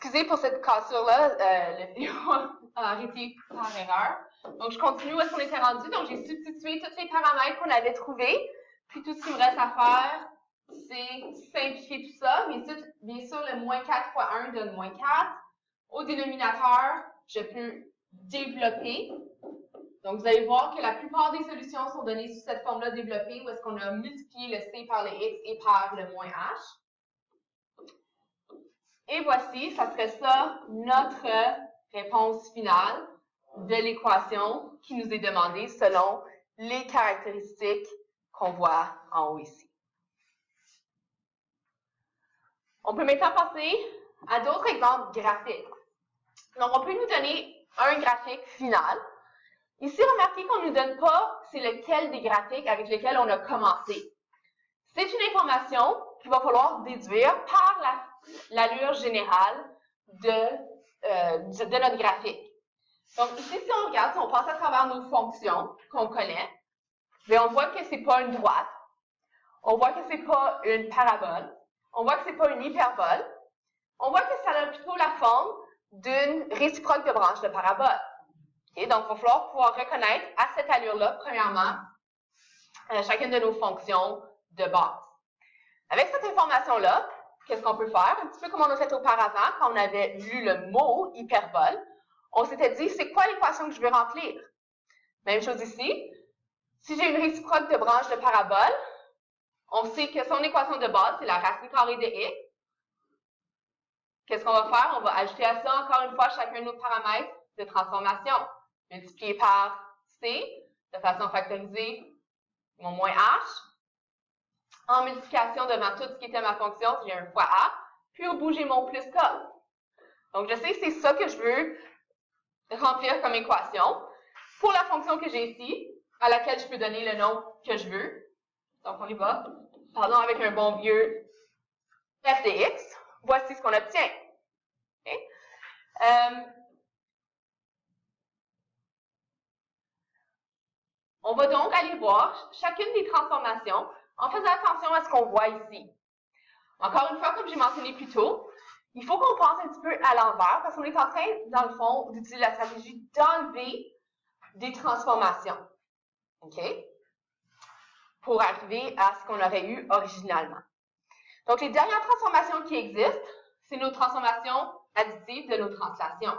Excusez pour cette cassure-là, le vidéo a arrêté par erreur. Donc, je continue où est-ce qu'on était rendu. Donc, j'ai substitué tous les paramètres qu'on avait trouvés. Puis, tout ce qui me reste à faire, c'est simplifier tout ça. Mais bien sûr, le moins 4 fois 1 donne moins 4. Au dénominateur, je peux développer. Donc, vous allez voir que la plupart des solutions sont données sous cette forme-là développée, où est-ce qu'on a multiplié le c par le x et par le moins h. Et voici, ça serait ça, notre réponse finale de l'équation qui nous est demandée selon les caractéristiques qu'on voit en haut ici. On peut maintenant passer à d'autres exemples graphiques. Donc, on peut nous donner un graphique final. Ici, remarquez qu'on ne nous donne pas c'est lequel des graphiques avec lesquels on a commencé. C'est une information qu'il va falloir déduire par l'allure générale de notre graphique. Donc ici, si on regarde, si on passe à travers nos fonctions qu'on connaît, bien, on voit que ce n'est pas une droite, on voit que ce n'est pas une parabole, on voit que ce n'est pas une hyperbole, on voit que ça a plutôt la forme d'une réciproque de branche de parabole. Okay? Donc, il va falloir pouvoir reconnaître à cette allure-là, premièrement, chacune de nos fonctions de base. Avec cette information-là, qu'est-ce qu'on peut faire? Un petit peu comme on a fait auparavant, quand on avait lu le mot hyperbole, on s'était dit, c'est quoi l'équation que je veux remplir? Même chose ici. Si j'ai une réciproque de branche de parabole, on sait que son équation de base, c'est la racine carrée de x. Qu'est-ce qu'on va faire? On va ajouter à ça, encore une fois, chacun de nos paramètres de transformation. Multiplier par c, de façon factorisée, mon moins h. En multiplication devant tout ce qui était ma fonction, j'ai un fois a, puis au bout, j'ai mon plus k. Donc, je sais que c'est ça que je veux remplir comme équation. Pour la fonction que j'ai ici, à laquelle je peux donner le nom que je veux. Donc, on y va. Pardon, avec un bon vieux f de x. Voici ce qu'on obtient. Okay? On va donc aller voir chacune des transformations en faisant attention à ce qu'on voit ici. Encore une fois, comme j'ai mentionné plus tôt, il faut qu'on pense un petit peu à l'envers parce qu'on est en train, dans le fond, d'utiliser la stratégie d'enlever des transformations. OK? Pour arriver à ce qu'on aurait eu originalement. Donc, les dernières transformations qui existent, c'est nos transformations additives de nos translations.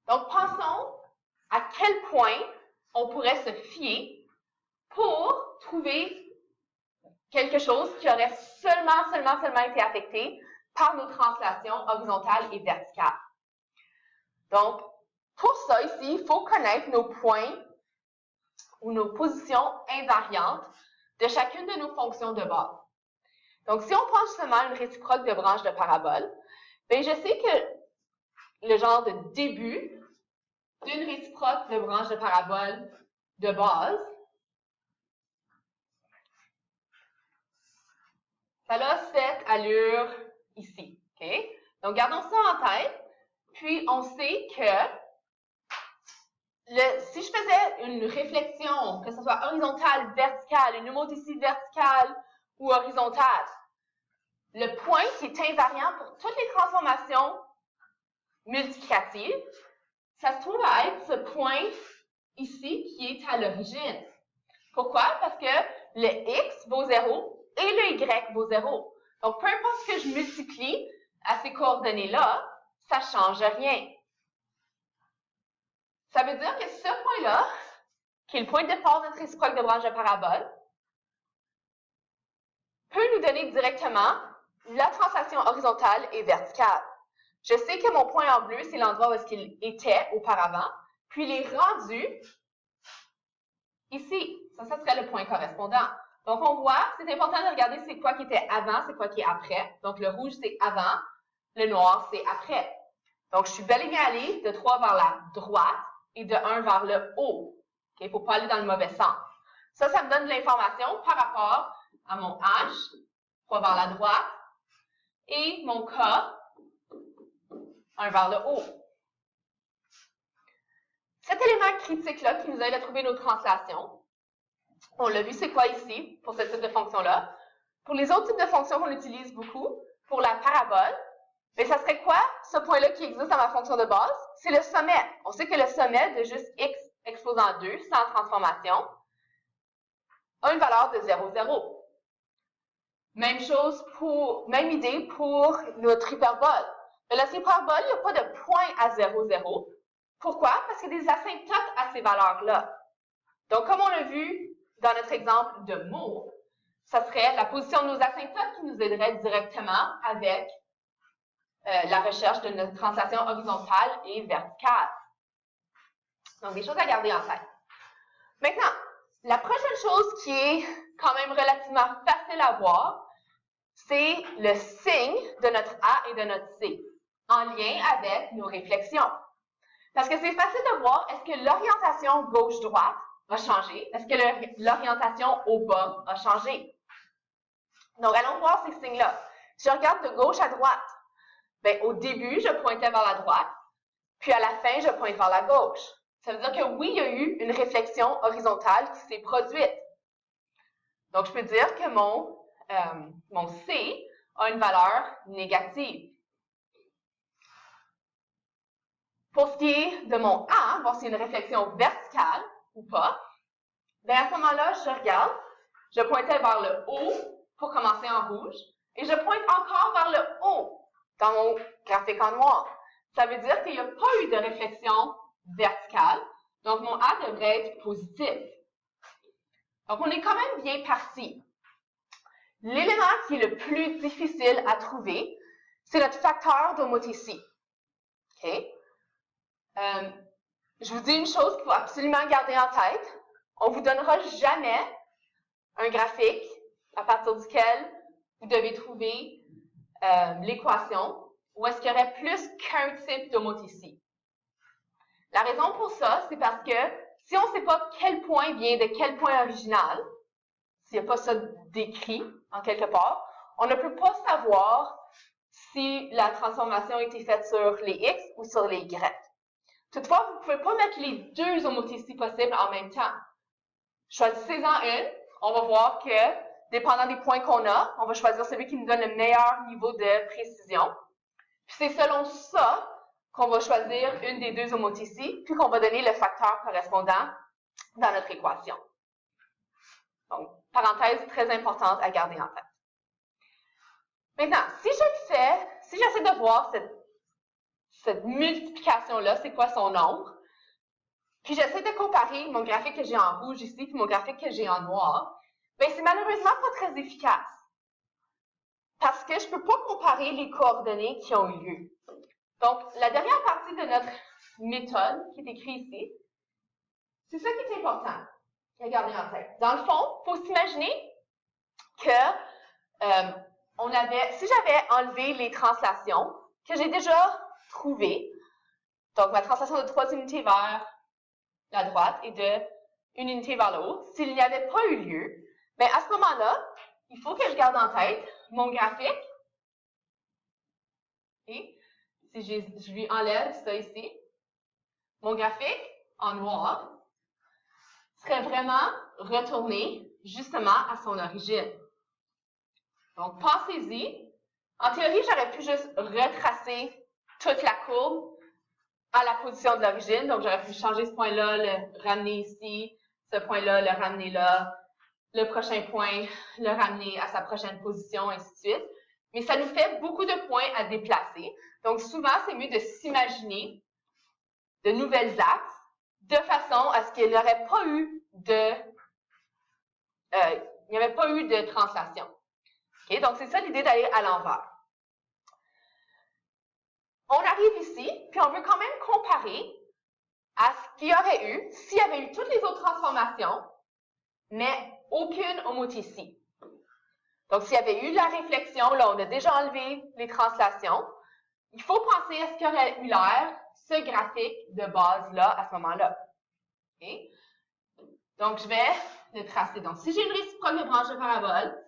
Donc, pensons à quel point on pourrait se fier pour trouver quelque chose qui aurait seulement été affecté par nos translations horizontales et verticales. Donc, pour ça, ici, il faut connaître nos points ou nos positions invariantes de chacune de nos fonctions de base. Donc, si on prend justement une réciproque de branche de parabole, bien, je sais que le genre de début d'une réciproque de branche de parabole de base, ça a cette allure ici. Okay? Donc, gardons ça en tête. Puis, on sait que si je faisais une réflexion, que ce soit horizontale, verticale, une homothétie verticale ou horizontale, le point qui est invariant pour toutes les transformations multiplicatives, ça se trouve à être ce point ici qui est à l'origine. Pourquoi? Parce que le x vaut 0 et le y vaut 0. Donc, peu importe ce que je multiplie à ces coordonnées-là, ça ne change rien. Ça veut dire que ce point-là, qui est le point de départ de notre réciproque de branche de parabole, peut nous donner directement la translation horizontale et verticale. Je sais que mon point en bleu, c'est l'endroit où est-ce qu'il était auparavant, puis il est rendu ici. Ça serait le point correspondant. Donc, on voit, c'est important de regarder c'est quoi qui était avant, c'est quoi qui est après. Donc, le rouge, c'est avant, le noir, c'est après. Donc, je suis bel et bien allée de 3 vers la droite et de 1 vers le haut. Il ne faut pas aller dans le mauvais sens. Ça me donne de l'information par rapport à mon H, 3 vers la droite, et mon K, 1 vers le haut. Cet élément critique-là qui nous aide à trouver nos translations, on l'a vu, c'est quoi ici pour ce type de fonction-là. Pour les autres types de fonctions qu'on utilise beaucoup, pour la parabole, Mais ça serait quoi, ce point-là qui existe dans ma fonction de base? C'est le sommet. On sait que le sommet de juste x exposant 2 sans transformation a une valeur de 0, 0. Même chose même idée pour notre hyperbole. Mais notre hyperbole, il n'y a pas de point à 0, 0. Pourquoi? Parce qu'il y a des asymptotes à ces valeurs-là. Donc, comme on l'a vu dans notre exemple de mots, ça serait la position de nos asymptotes qui nous aiderait directement avec la recherche de notre translation horizontale et verticale. Donc, des choses à garder en tête. Maintenant, la prochaine chose qui est quand même relativement facile à voir, c'est le signe de notre A et de notre C, en lien avec nos réflexions. Parce que c'est facile de voir, est-ce que l'orientation gauche-droite a changé? Est-ce que l'orientation au bas a changé? Donc, allons voir ces signes-là. Si je regarde de gauche à droite, bien, au début, je pointais vers la droite, puis à la fin, je pointe vers la gauche. Ça veut dire que oui, il y a eu une réflexion horizontale qui s'est produite. Donc, je peux dire que mon C a une valeur négative. Pour ce qui est de mon A, voir s'il y a une réflexion verticale ou pas, bien à ce moment-là, je regarde, je pointais vers le haut pour commencer en rouge, et je pointe encore vers le haut dans mon graphique en noir. Ça veut dire qu'il n'y a pas eu de réflexion verticale, donc mon A devrait être positif. Donc, on est quand même bien parti. L'élément qui est le plus difficile à trouver, c'est notre facteur d'homothétie. OK? Je vous dis une chose qu'il faut absolument garder en tête. On ne vous donnera jamais un graphique à partir duquel vous devez trouver l'équation où est-ce qu'il y aurait plus qu'un type d'homothétie. La raison pour ça, c'est parce que si on ne sait pas quel point vient de quel point original, s'il n'y a pas ça décrit en quelque part, on ne peut pas savoir si la transformation a été faite sur les x ou sur les y. Toutefois, vous ne pouvez pas mettre les deux homothéties possibles en même temps. Choisissez-en une. On va voir que, dépendant des points qu'on a, on va choisir celui qui nous donne le meilleur niveau de précision. Puis c'est selon ça qu'on va choisir une des deux homothéties, puis qu'on va donner le facteur correspondant dans notre équation. Donc, parenthèse très importante à garder en tête. Maintenant, si j'essaie de voir cette multiplication-là, c'est quoi son nombre, puis j'essaie de comparer mon graphique que j'ai en rouge ici, puis mon graphique que j'ai en noir, bien, c'est malheureusement pas très efficace. Parce que je ne peux pas comparer les coordonnées qui ont eu lieu. Donc, la dernière partie de notre méthode, qui est écrite ici, c'est ça qui est important à garder en tête. Dans le fond, il faut s'imaginer que si j'avais enlevé les translations que j'ai déjà trouvées, donc ma translation de 3 unités vers la droite et de 1 unité vers le haut, s'il n'y avait pas eu lieu, bien à ce moment-là, il faut que je garde en tête mon graphique. Et si je lui enlève ça ici, mon graphique en noir serait vraiment retourné justement à son origine. Donc, pensez-y. En théorie, j'aurais pu juste retracer toute la courbe à la position de l'origine. Donc, j'aurais pu changer ce point-là, le ramener ici, ce point-là, le ramener là, le prochain point, le ramener à sa prochaine position, ainsi de suite. Mais ça nous fait beaucoup de points à déplacer. Donc, souvent, c'est mieux de s'imaginer de nouvelles axes de façon à ce qu'il n'y aurait pas eu de translation. Okay? Donc, c'est ça l'idée d'aller à l'envers. On arrive ici, puis on veut quand même comparer à ce qu'il y aurait eu s'il y avait eu toutes les autres transformations, mais aucune homothétie. Donc, s'il y avait eu la réflexion, là, on a déjà enlevé les translations, il faut penser à ce qu'aurait eu l'air ce graphique de base-là à ce moment-là. Okay? Donc, je vais le tracer. Donc, si j'ai une réciproque de branche de parabole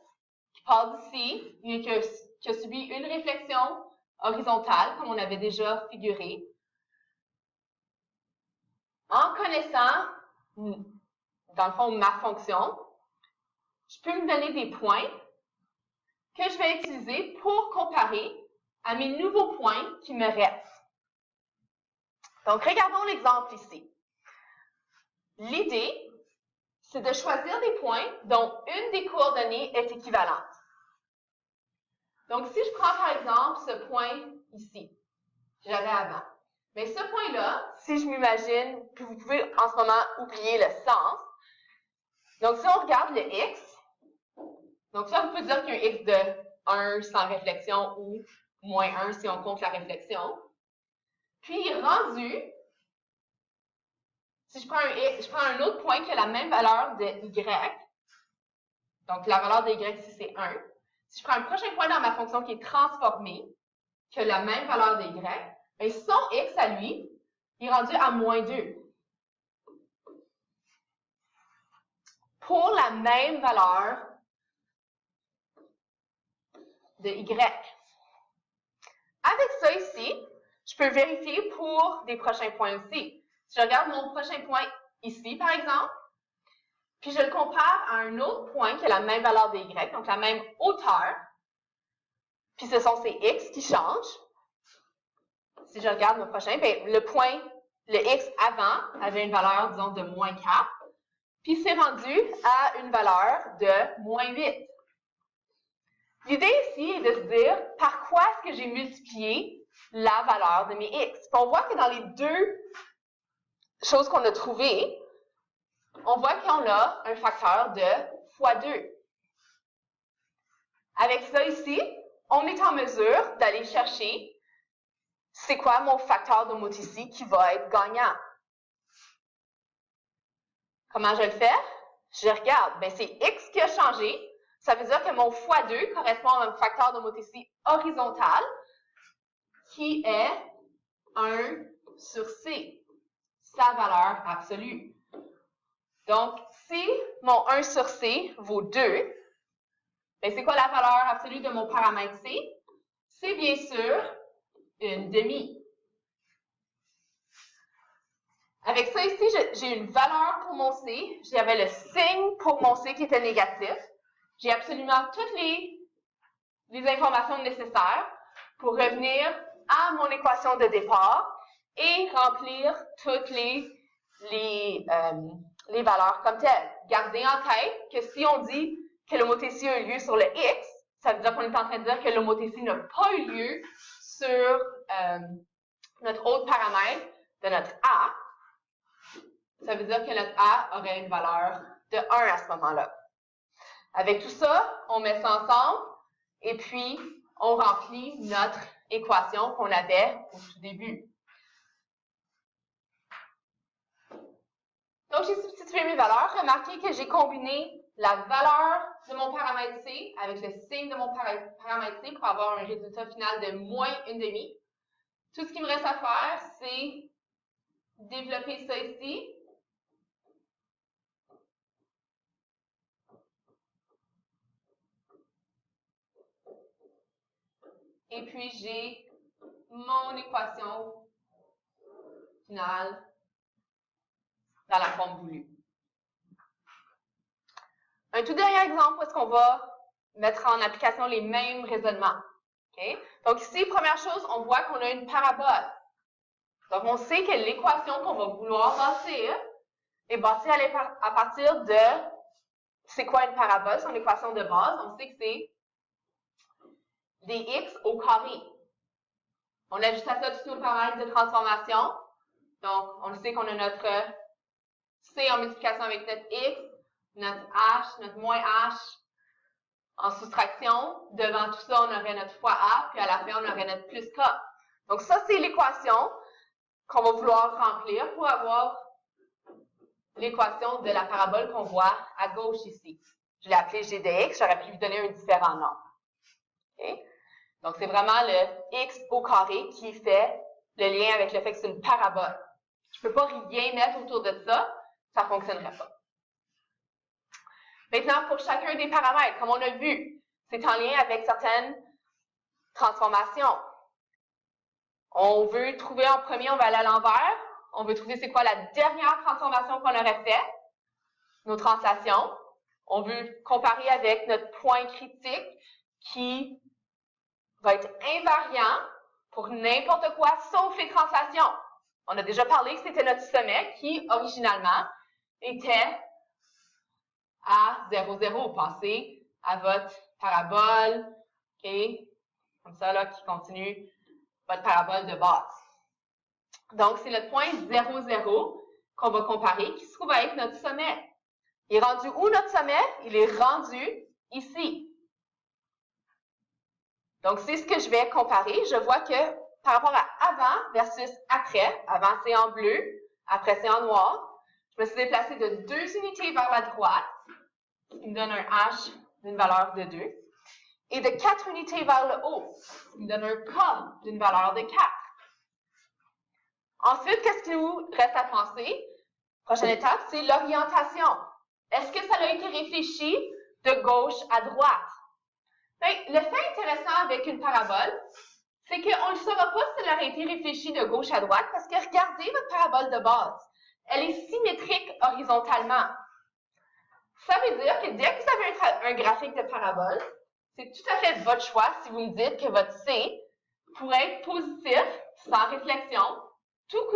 qui part d'ici, qui a subi une réflexion horizontale, comme on avait déjà figuré, en connaissant, dans le fond, ma fonction, je peux me donner des points que je vais utiliser pour comparer à mes nouveaux points qui me restent. Donc, regardons l'exemple ici. L'idée, c'est de choisir des points dont une des coordonnées est équivalente. Donc, si je prends par exemple ce point ici, que j'avais avant, mais ce point-là, si je m'imagine, puis vous pouvez en ce moment oublier le sens, donc si on regarde le x, donc ça, vous pouvez dire qu'il y a un x de 1 sans réflexion ou moins 1 si on compte la réflexion. Puis, rendu, si je prends un x, je prends un autre point qui a la même valeur de y, donc la valeur de y ici, c'est 1. Si je prends un prochain point dans ma fonction qui est transformée, qui a la même valeur de y, bien son x à lui, il est rendu à moins 2. Pour la même valeur de y. Avec ça ici, je peux vérifier pour des prochains points aussi. Si je regarde mon prochain point ici, par exemple, puis je le compare à un autre point qui a la même valeur de y, donc la même hauteur, puis ce sont ces x qui changent. Si je regarde mon prochain, bien, le x avant avait une valeur, disons, de moins 4, puis c'est rendu à une valeur de moins 8. L'idée ici est de se dire par quoi est-ce que j'ai multiplié la valeur de mes x. Puis on voit que dans les deux choses qu'on a trouvées, on voit qu'on a un facteur de fois 2. Avec ça ici, on est en mesure d'aller chercher c'est quoi mon facteur d'homothétie qui va être gagnant. Comment je le fais? Je regarde, bien c'est x qui a changé. Ça veut dire que mon fois 2 correspond à un facteur d'homothétie horizontale qui est 1 sur c, sa valeur absolue. Donc, si mon 1 sur c vaut 2, bien c'est quoi la valeur absolue de mon paramètre c? C'est bien sûr une demi. Avec ça ici, j'ai une valeur pour mon c. J'avais le signe pour mon c qui était négatif. J'ai absolument toutes les informations nécessaires pour revenir à mon équation de départ et remplir toutes les valeurs comme telles. Gardez en tête que si on dit que l'homothétie a eu lieu sur le x, ça veut dire qu'on est en train de dire que l'homothétie n'a pas eu lieu sur notre autre paramètre de notre a. Ça veut dire que notre a aurait une valeur de 1 à ce moment-là. Avec tout ça, on met ça ensemble et puis on remplit notre équation qu'on avait au tout début. Donc, j'ai substitué mes valeurs. Remarquez que j'ai combiné la valeur de mon paramètre C avec le signe de mon paramètre C pour avoir un résultat final de moins 1/2. Tout ce qui me reste à faire, c'est développer ça ici. Et puis, j'ai mon équation finale dans la forme voulue. Un tout dernier exemple où est-ce qu'on va mettre en application les mêmes raisonnements. Okay? Donc ici, première chose, on voit qu'on a une parabole. Donc on sait que l'équation qu'on va vouloir bâtir est bâtie à partir de, c'est quoi une parabole, son équation de base. On sait que c'est des x au carré. On ajoute à ça tous nos paramètres de transformation. Donc, on sait qu'on a notre c en multiplication avec notre x, notre h, notre moins h en soustraction. Devant tout ça, on aurait notre fois a, puis à la fin, on aurait notre plus k. Donc, ça, c'est l'équation qu'on va vouloir remplir pour avoir l'équation de la parabole qu'on voit à gauche ici. Je l'ai appelée g de x, j'aurais pu lui donner un différent nom. Okay? Donc, c'est vraiment le x au carré qui fait le lien avec le fait que c'est une parabole. Je ne peux pas rien mettre autour de ça, ça ne fonctionnerait pas. Maintenant, pour chacun des paramètres, comme on a vu, c'est en lien avec certaines transformations. On veut trouver en premier, on va aller à l'envers. On veut trouver c'est quoi la dernière transformation qu'on aurait faite, nos translations. On veut comparer avec notre point critique qui va être invariant pour n'importe quoi sauf les translations. On a déjà parlé que c'était notre sommet qui, originalement, était à 0, 0. Pensez à votre parabole, OK? Comme ça, là, qui continue votre parabole de base. Donc, c'est le point 0, 0 qu'on va comparer, qui se trouve à être notre sommet. Il est rendu où notre sommet? Il est rendu ici. Donc, c'est ce que je vais comparer. Je vois que par rapport à avant versus après, avant c'est en bleu, après c'est en noir, je me suis déplacée de 2 unités vers la droite, ce qui me donne un H d'une valeur de 2, et de 4 unités vers le haut, ce qui me donne un K d'une valeur de 4. Ensuite, qu'est-ce qu'il nous reste à penser? Prochaine étape, c'est l'orientation. Est-ce que ça a été réfléchi de gauche à droite? Bien, le fait intéressant avec une parabole, c'est qu'on ne saura pas si elle aurait été réfléchie de gauche à droite parce que regardez votre parabole de base. Elle est symétrique horizontalement. Ça veut dire que dès que vous avez un graphique de parabole, c'est tout à fait votre choix si vous me dites que votre C pourrait être positif, sans réflexion, tout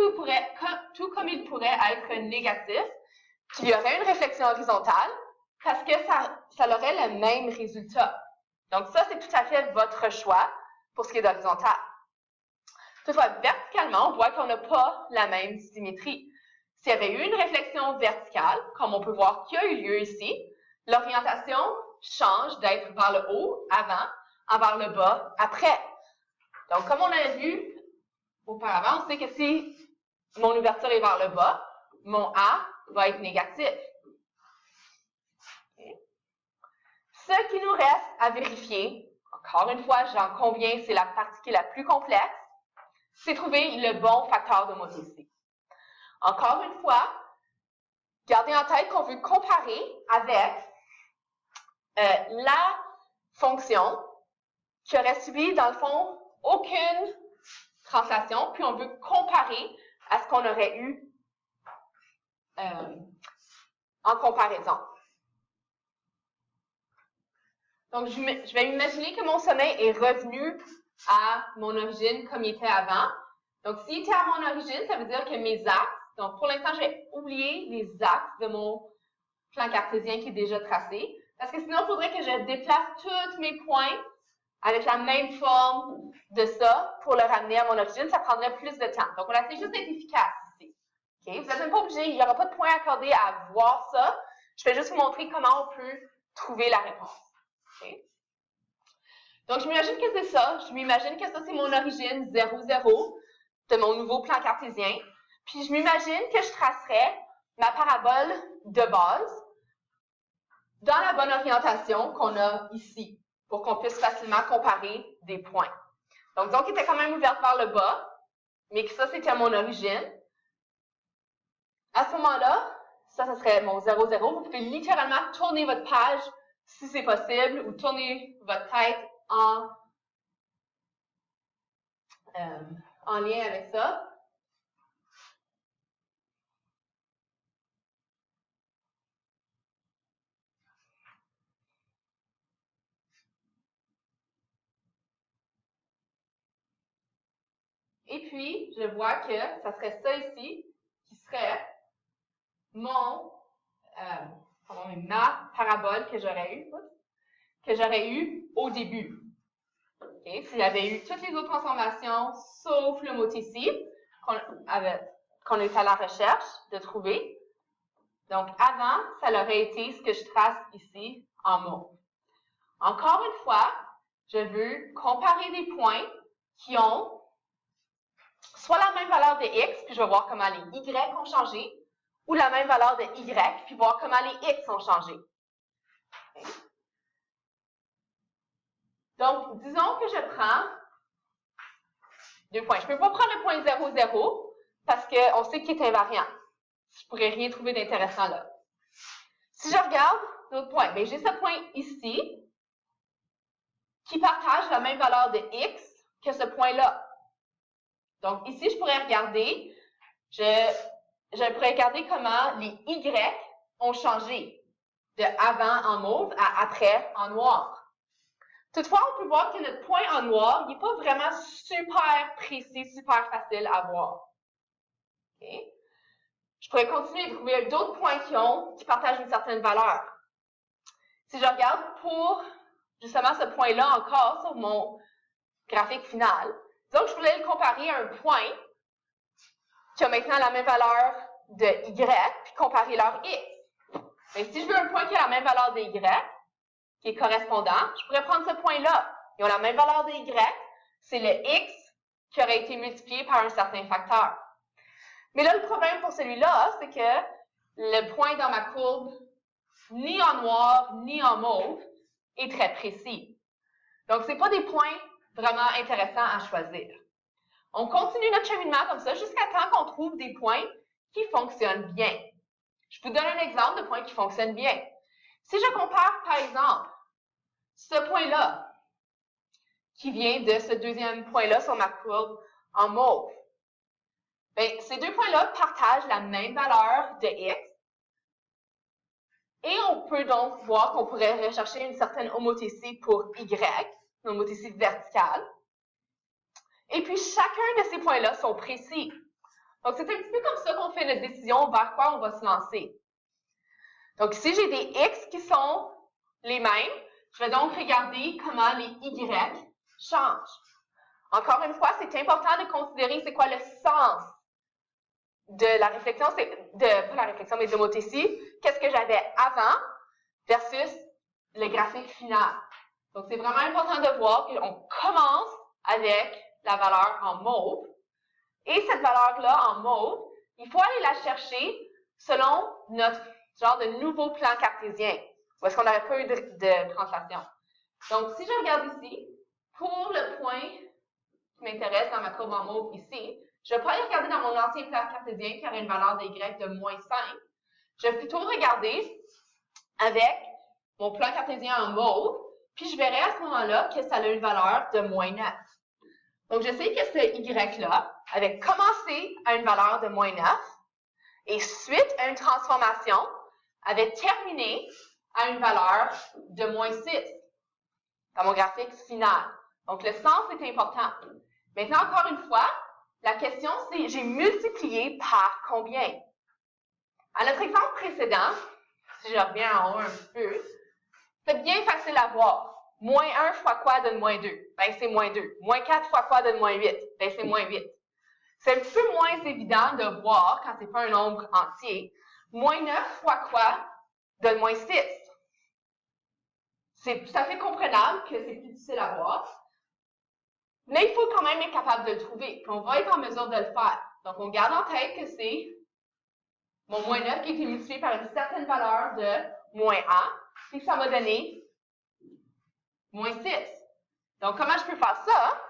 comme il pourrait être négatif, qu'il y aurait une réflexion horizontale, parce que ça aurait le même résultat. Donc ça, c'est tout à fait votre choix pour ce qui est d'horizontal. Toutefois, verticalement, on voit qu'on n'a pas la même symétrie. S'il y avait eu une réflexion verticale, comme on peut voir qu'il y a eu lieu ici, l'orientation change d'être vers le haut, avant, à vers le bas, après. Donc, comme on a vu auparavant, on sait que si mon ouverture est vers le bas, mon A va être négatif. Okay. Ce qui nous reste à vérifier, encore une fois, j'en conviens, c'est la partie qui est la plus complexe, c'est trouver le bon facteur d'homothétie. Encore une fois, gardez en tête qu'on veut comparer avec la fonction qui aurait subi, dans le fond, aucune translation, puis on veut comparer à ce qu'on aurait eu en comparaison. Donc, je vais imaginer que mon sommet est revenu à mon origine comme il était avant. Donc, s'il était à mon origine, ça veut dire que mes axes, donc pour l'instant, je vais oublier les axes de mon plan cartésien qui est déjà tracé, parce que sinon, il faudrait que je déplace tous mes points avec la même forme de ça pour le ramener à mon origine. Ça prendrait plus de temps. Donc, on essaie juste d'être efficace ici. Okay? Vous n'êtes même pas obligé, il n'y aura pas de point accordé à voir ça. Je vais juste vous montrer comment on peut trouver la réponse. Okay? Donc, je m'imagine que c'est ça. Je m'imagine que ça, c'est mon origine 0, 0 de mon nouveau plan cartésien. Puis, je m'imagine que je tracerais ma parabole de base dans la bonne orientation qu'on a ici, pour qu'on puisse facilement comparer des points. Donc, disons qu'il était quand même ouvert vers le bas, mais que ça, c'était mon origine. À ce moment-là, ça serait mon 0, 0. Vous pouvez littéralement tourner votre page si c'est possible, ou tourner votre tête en lien avec ça. Et puis, je vois que ça serait ça ici, qui serait ma parabole que j'aurais eu au début. Okay? S'il y avait eu toutes les autres transformations, sauf le mot ici, qu'on est à la recherche de trouver. Donc, avant, ça aurait été ce que je trace ici en mots. Encore une fois, je veux comparer des points qui ont soit la même valeur de x, puis je vais voir comment les y ont changé, ou la même valeur de y, puis voir comment les x ont changé. Okay. Donc, disons que je prends 2 points. Je ne peux pas prendre le point 0, 0, parce qu'on sait qu'il est invariant. Je ne pourrais rien trouver d'intéressant là. Si je regarde l'autre point, bien, j'ai ce point ici, qui partage la même valeur de x que ce point-là. Donc, ici, je pourrais regarder, comment les y ont changé de avant en mauve à après en noir. Toutefois, on peut voir que notre point en noir, il n'est pas vraiment super précis, super facile à voir. Okay? Je pourrais continuer à trouver d'autres points qui partagent une certaine valeur. Si je regarde pour justement ce point-là encore sur mon graphique final, disons que je voulais le comparer à un point qui a maintenant la même valeur de y, puis comparer leur x. Mais si je veux un point qui a la même valeur de y, qui est correspondant, je pourrais prendre ce point-là. Ils ont la même valeur de y, c'est le x qui aurait été multiplié par un certain facteur. Mais là, le problème pour celui-là, c'est que le point dans ma courbe, ni en noir, ni en mauve, est très précis. Donc, ce n'est pas des points vraiment intéressants à choisir. On continue notre cheminement comme ça jusqu'à temps qu'on trouve des points qui fonctionnent bien. Je vous donne un exemple de point qui fonctionne bien. Si je compare, par exemple, ce point-là, qui vient de ce deuxième point-là sur ma courbe en mauve, bien, ces deux points-là partagent la même valeur de x. Et on peut donc voir qu'on pourrait rechercher une certaine homothétie pour y, une homothétie verticale. Et puis, chacun de ces points-là sont précis. Donc, c'est un petit peu comme ça qu'on fait notre décision vers quoi on va se lancer. Donc, ici, j'ai des x qui sont les mêmes. Je vais donc regarder comment les y changent. Encore une fois, c'est important de considérer c'est quoi le sens de la réflexion, pas la réflexion, mais de l'homothétie. Qu'est-ce que j'avais avant versus le graphique final. Donc, c'est vraiment important de voir qu'on commence avec la valeur en mauve. Et cette valeur-là en mauve, il faut aller la chercher selon notre genre de nouveau plan cartésien, où est-ce qu'on n'aurait pas eu de translation. Donc, si je regarde ici, pour le point qui m'intéresse dans ma courbe en mauve ici, je ne vais pas aller regarder dans mon ancien plan cartésien qui aurait une valeur de y de moins 5. Je vais plutôt regarder avec mon plan cartésien en mauve, puis je verrai à ce moment-là que ça a une valeur de moins 9. Donc, je sais que ce y-là avait commencé à une valeur de moins 9 et suite à une transformation, avait terminé à une valeur de moins 6 dans mon graphique final. Donc, le sens est important. Maintenant, encore une fois, la question, c'est j'ai multiplié par combien? À notre exemple précédent, si je reviens en haut un petit peu, c'est bien facile à voir. Moins 1 fois quoi donne moins 2? Ben, c'est moins 2. Moins 4 fois quoi donne moins 8? Ben, c'est moins 8. C'est un petit peu moins évident de voir quand c'est pas un nombre entier. Moins 9 fois quoi donne moins 6? C'est tout à fait comprenable que c'est plus difficile à voir. Mais il faut quand même être capable de le trouver. Puis on va être en mesure de le faire. Donc, on garde en tête que c'est mon moins 9 qui a été multiplié par une certaine valeur de moins 1. Puis ça m'a donné moins 6. Donc, comment je peux faire ça?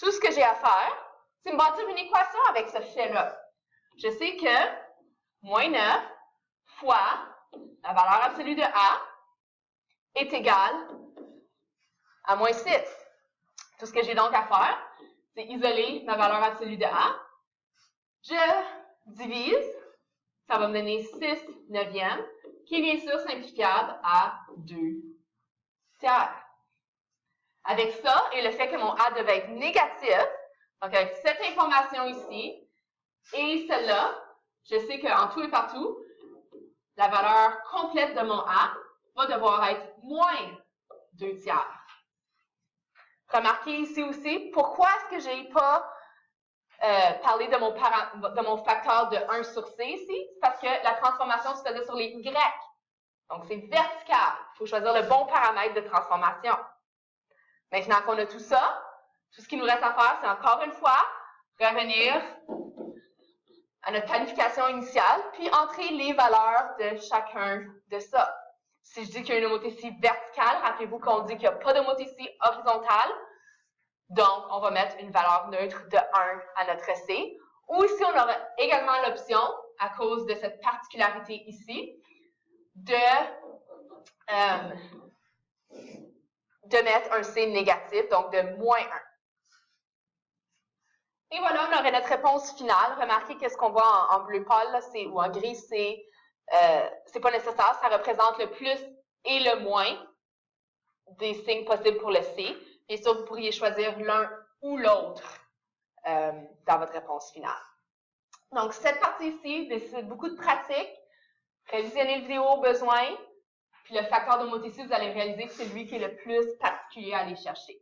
Tout ce que j'ai à faire, c'est me bâtir une équation avec ce fait-là. Je sais que moins 9 fois la valeur absolue de A est égale à moins 6. Tout ce que j'ai donc à faire, c'est isoler ma valeur absolue de A. Je divise, ça va me donner 6 neuvièmes, qui est bien sûr simplifiable à 2 tiers. Avec ça, et le fait que mon A devait être négatif, donc avec cette information ici, et celle-là, je sais qu'en tout et partout, la valeur complète de mon A va devoir être moins 2 tiers. Remarquez ici aussi, pourquoi est-ce que je n'ai pas parlé de mon facteur de 1 sur C ici? C'est parce que la transformation se faisait sur les Y. Donc, c'est vertical. Il faut choisir le bon paramètre de transformation. Maintenant qu'on a tout ça, tout ce qu'il nous reste à faire, c'est encore une fois revenir à notre planification initiale, puis entrer les valeurs de chacun de ça. Si je dis qu'il y a une homothétie verticale, rappelez-vous qu'on dit qu'il n'y a pas d'homothétie horizontale. Donc, on va mettre une valeur neutre de 1 à notre C. Ou ici, on aura également l'option, à cause de cette particularité ici, de mettre un C négatif, donc de moins 1. Et voilà, on aurait notre réponse finale. Remarquez qu'est-ce qu'on voit en bleu pâle, là, ou en gris, c'est pas nécessaire, ça représente le plus et le moins. des signes possibles pour le C. Bien sûr, vous pourriez choisir l'un ou l'autre dans votre réponse finale. Donc, cette partie-ci, c'est beaucoup de pratique. Révisionnez le vidéo au besoin. Puis le facteur de moticité, vous allez réaliser que c'est lui qui est le plus particulier à aller chercher.